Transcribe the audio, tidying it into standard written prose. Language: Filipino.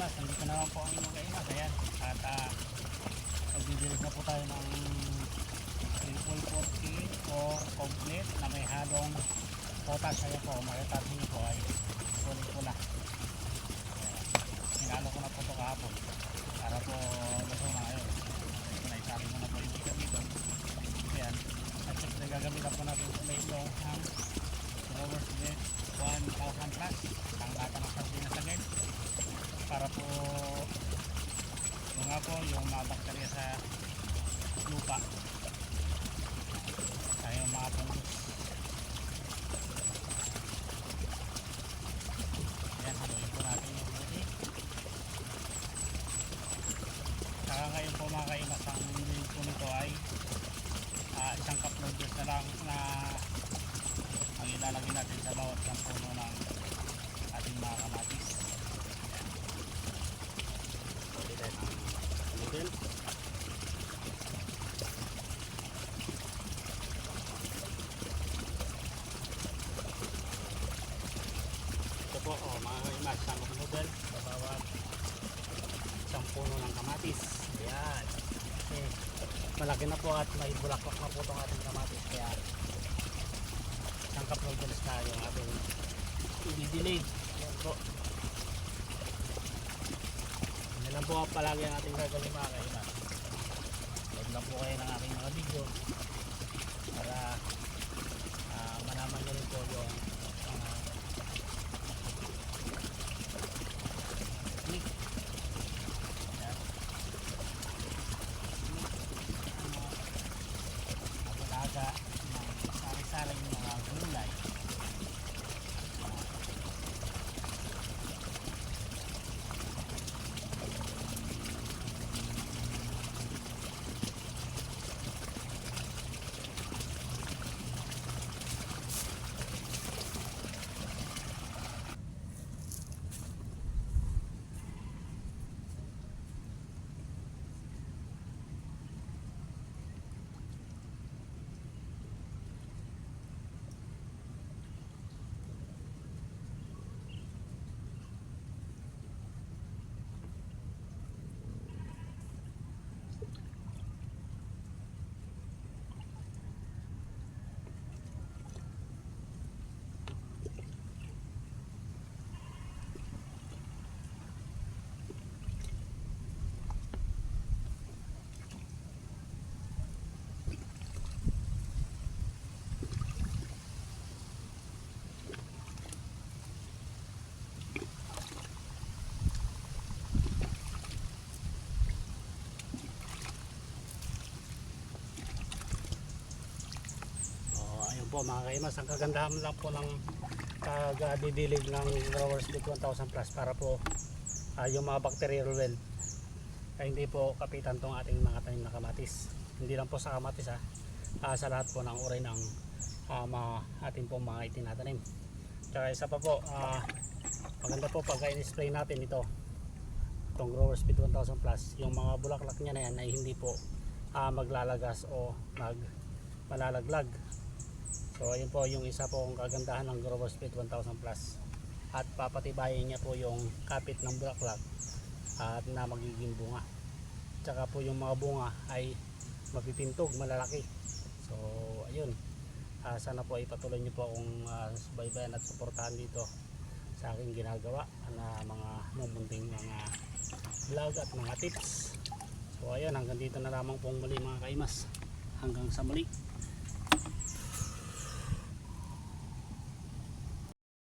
kaimas, nandito naman po ang inyong kaimas. Ayan, at magdidilig na po tayo ng triple 40 o complete na may halong potas. Ayan po, makitasin nyo po ay sulit po na. Hinalo ko na po ito kahapon para po luto na ngayon. Naisali mo na po yung ikat dito. Ayan, at siyempre gagamitan po natin sa may ilong ang Growers Net 1000 plus ang lata ng sardinas agad para po yung nga po yung mga bakterya sa lupa tayo mga fungus. Ayan, haluin po natin yung buti. Saka ngayon po mga kaimas, ang nilin po nito ay isang cup noodles na lang na ang ilalagay natin sa bawat isang puno ng ating mga kamatis. Pwede tayo ng noodle. Ito po mga kaimas, isang cup noodle sa bawat isang puno ng kamatis. Ayan. Okay. Malaki na po at may bulaklak na po itong ating kamatis, kaya isang cup noodles na yung ating i-delay. Ayan po. Yan lang po palagi ang ating gagawin mga kaimas. Huwag lang po kayo ng aking mga video para malaman nyo rin po yung technique. Ayan. Pag-alaga ng sari-sari yung mga gulay. Po mga kaimas, ang kagandahan lang po ng kagadidilig ng Growers Net 1000 plus para po yung mga bacterial well ay hindi po kapitan tong ating mga tanim na kamatis. Hindi lang po sa kamatis sa lahat po ng uri ng ating po mga itinatanim. Tsaka isa pa po, maganda po pagka in-spray natin itong Growers Net 1000 plus, yung mga bulaklak niya na yan ay hindi po maglalagas o malalaglag. So ayun po yung isa po ang kagandahan ng Growers Net 1000 plus, at papatibayin niya po yung kapit ng bulaklak at na magiging bunga. Tsaka po yung mga bunga ay mapipintog, malalaki. So ayun, sana po ipatuloy niyo po akong subaybayan at suportahan dito sa aking ginagawa na mga mumunting mga vlog at mga tips. So ayun, hanggang dito na lamang pong muli mga kaimas. Hanggang sa muli.